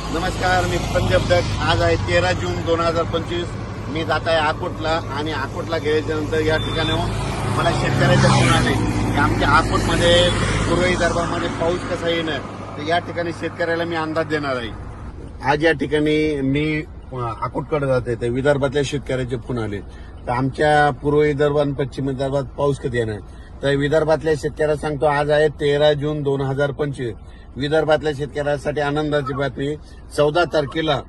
नमस्कार, मी पंजाब दत्त. आज आहे 13 जून 2025. मी जात आहे अकोटला आणि अकोटला गेल्याच्यानंतर या ठिकाणी मला शेतकऱ्याच्या फोन आले की आमच्या अकोटमध्ये पूर्व विदर्भामध्ये पाऊस कसा येणार, तर या ठिकाणी शेतकऱ्याला मी अंदाज देणार आहे. आज या ठिकाणी मी अकोटकडे जाते तर विदर्भातल्या शेतकऱ्याचे फोन आले तर आमच्या पूर्व विदर्भ आणि पश्चिम विदर्भात पाऊस कधी येणार. तर विदर्भातल्या शेतकऱ्याला सांगतो, आज आहे 13 जून 2025. विदर्भातल्या शेतकऱ्यांसाठी आनंदाची बातमी. 14 तारखेला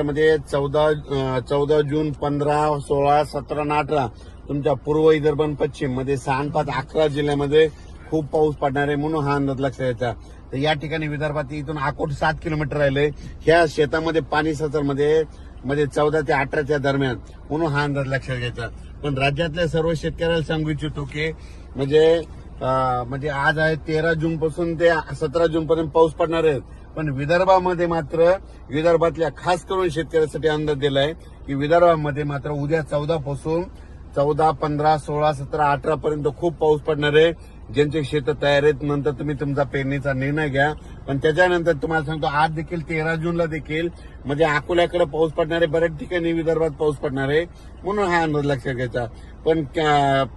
म्हणजे 14 जून 15, 16, 17 आणि 18 तुमच्या पूर्व विदर्भ आणि पश्चिम मध्ये 6, 5, 11 जिल्ह्यामध्ये खूप पाऊस पडणार आहे, म्हणून हा अंदाज लक्षात यायचा. तर या ठिकाणी विदर्भात इथून अकोट 7 किलोमीटर राहिले. ह्या शेतामध्ये पाणी सचरमध्ये 14 ते 18च्या दरम्यान, म्हणून हा अंदाज लक्षात घ्यायचा. पण राज्यातल्या सर्व शेतकऱ्याला सांगू इच्छितो की म्हणजे आज आहे 13 जून पासून ते 17 जून पर्यंत पाऊस पडणार आहे. पण विदर्भामध्ये मात्र विदर्भातल्या खास करून शेतकऱ्यांसाठी अंदाज दिलाय की विदर्भामध्ये मात्र उद्या 14 पासून 14, 15, 16, 17, 18 पर्यंत खूप पाऊस पडणार आहे. ज्यांचे शेत तयार आहेत, नंतर तुम्ही तुमचा पेरणीचा निर्णय घ्या. पण त्याच्यानंतर तुम्हाला सांगतो, आज देखील 13 जूनला देखील म्हणजे अकोल्याकडे पाऊस पडणार आहे, बऱ्याच ठिकाणी विदर्भात पाऊस पडणार आहे, म्हणून हा अंदाज लक्षात घ्यायचा.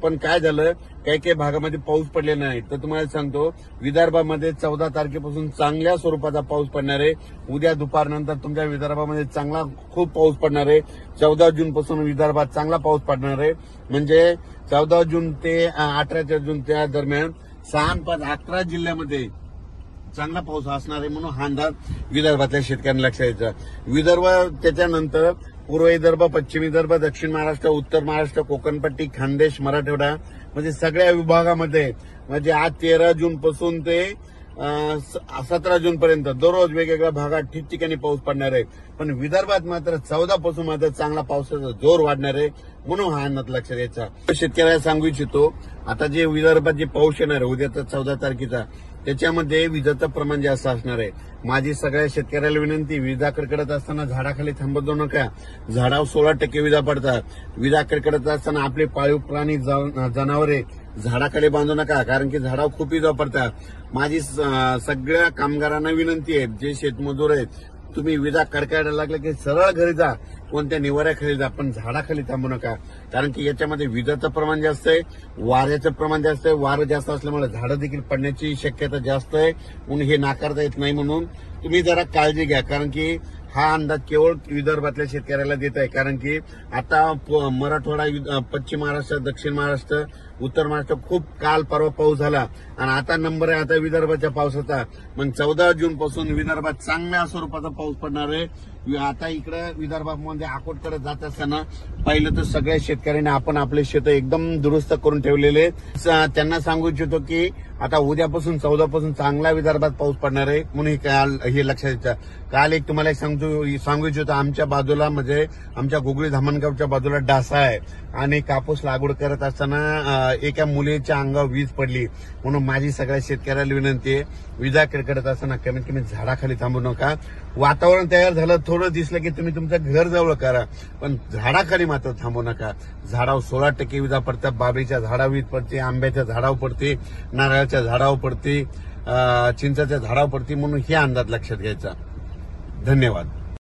पण काय झालं, काही भागामध्ये पाऊस पडलेला नाही. तर तुम्हाला सांगतो, विदर्भामध्ये 14 तारखेपासून चांगल्या स्वरूपाचा पाऊस पडणार आहे. उद्या दुपारनंतर तुमच्या विदर्भामध्ये चांगला खूप पाऊस पडणार आहे. 14 जून पासून विदर्भात चांगला पाऊस पडणार आहे. म्हणजे 14 जून ते 18 जून त्या दरम्यान 6, 5, 11 जिल्ह्यामध्ये चांगला पाऊस असणार आहे, म्हणून हा अंदाज विदर्भातल्या शेतकऱ्यांना लक्षात यायचा. विदर्भ त्याच्यानंतर पूर्व विदर्भ, पश्चिम विदर्भ, दक्षिण महाराष्ट्र, उत्तर महाराष्ट्र, कोकणपट्टी, खानदेश, मराठवाडा म्हणजे सगळ्या विभागामध्ये म्हणजे आज 13 जून पासून ते 17 जून पर्यंत दररोज वेगवेगळ्या भागात ठिकठिकाणी पाऊस पडणार आहे. पण विदर्भात मात्र 14 पासून मात्र चांगला पावसाचा जोर वाढणार आहे, म्हणून हा अंदाज लक्षात घ्यायचा. शेतकऱ्याला सांगू इच्छितो, आता जे विदर्भात जे पाऊस येणार आहे उद्याचा 14 तारखेचा, त्याच्यामध्ये विजेचं प्रमाण जास्त असणार आहे. माझी सगळ्या शेतकऱ्याला विनंती, विजा कडकडत असताना झाडाखाली थांबत जाऊ नका. झाडावर 16% विजा पडतात. विजा कडकडत असताना आपले पाळीव प्राणी, जनावरे झाडाखाली बांधू नका, कारण की झाडावर खूप विजा पडतात. माझी सगळ्या कामगारांना विनंती आहे, जे शेतमजूर आहेत, तुम्ही विजा कडकायला लागले की सरळ घरी जा, कोणत्या निवाऱ्याखाली जा, पण झाडाखाली थांबू नका. कारण की याच्यामध्ये विजाचं प्रमाण जास्त आहे, वाऱ्याचं प्रमाण जास्त आहे. वारं जास्त असल्यामुळे झाडं देखील पडण्याची शक्यता जास्त आहे, म्हणून हे नाकारता येत नाही. म्हणून तुम्ही जरा काळजी घ्या, कारण की हा अंदाज केवळ विदर्भातल्या शेतकऱ्याला देत आहे. कारण की आता मराठवाडा, पश्चिम महाराष्ट्र, दक्षिण महाराष्ट्र, उत्तर महाराष्ट्र खूप काल परवा पाऊस झाला आणि आता नंबर आहे आता विदर्भाच्या पावसाचा. मग 14 जून पासून विदर्भात चांगल्या स्वरूपाचा पाऊस पडणार आहे. आता इकडे विदर्भामध्ये अकोटकडे जात असताना पहिलं तर सगळ्या शेतकऱ्यांनी आपण आपले शेत एकदम दुरुस्त करून ठेवलेले. त्यांना सांगू इच्छितो की आता उद्यापासून 14 पासून चांगला विदर्भात पाऊस पडणार आहे, म्हणून हे लक्षात घ्या. काल एक तुम्हाला सांगू इच्छितो, आमच्या बाजूला म्हणजे आमच्या गुगळी धामणगावच्या बाजूला डासा आहे आणि कापूस लागवड करत असताना एका मुलीच्या अंगावर वीज पडली. म्हणून माझी सगळ्या शेतकऱ्याला विनंती आहे, विजा कडकडत असताना कमीत कमी झाडाखाली थांबू नका. वातावरण तयार झालं, थोडं दिसलं की तुम्ही तुमचं घर जवळ करा, पण झाडाखाली मात्र थांबू नका. झाडावर 16% विजा पडतात. बाबळीच्या झाडावर वीज पडते, आंब्याच्या झाडावर पडते, नारळाच्या झाडावर पडते, चिंचाच्या झाडावर पडते, म्हणून हे अंदाज लक्षात घ्यायचा. धन्यवाद.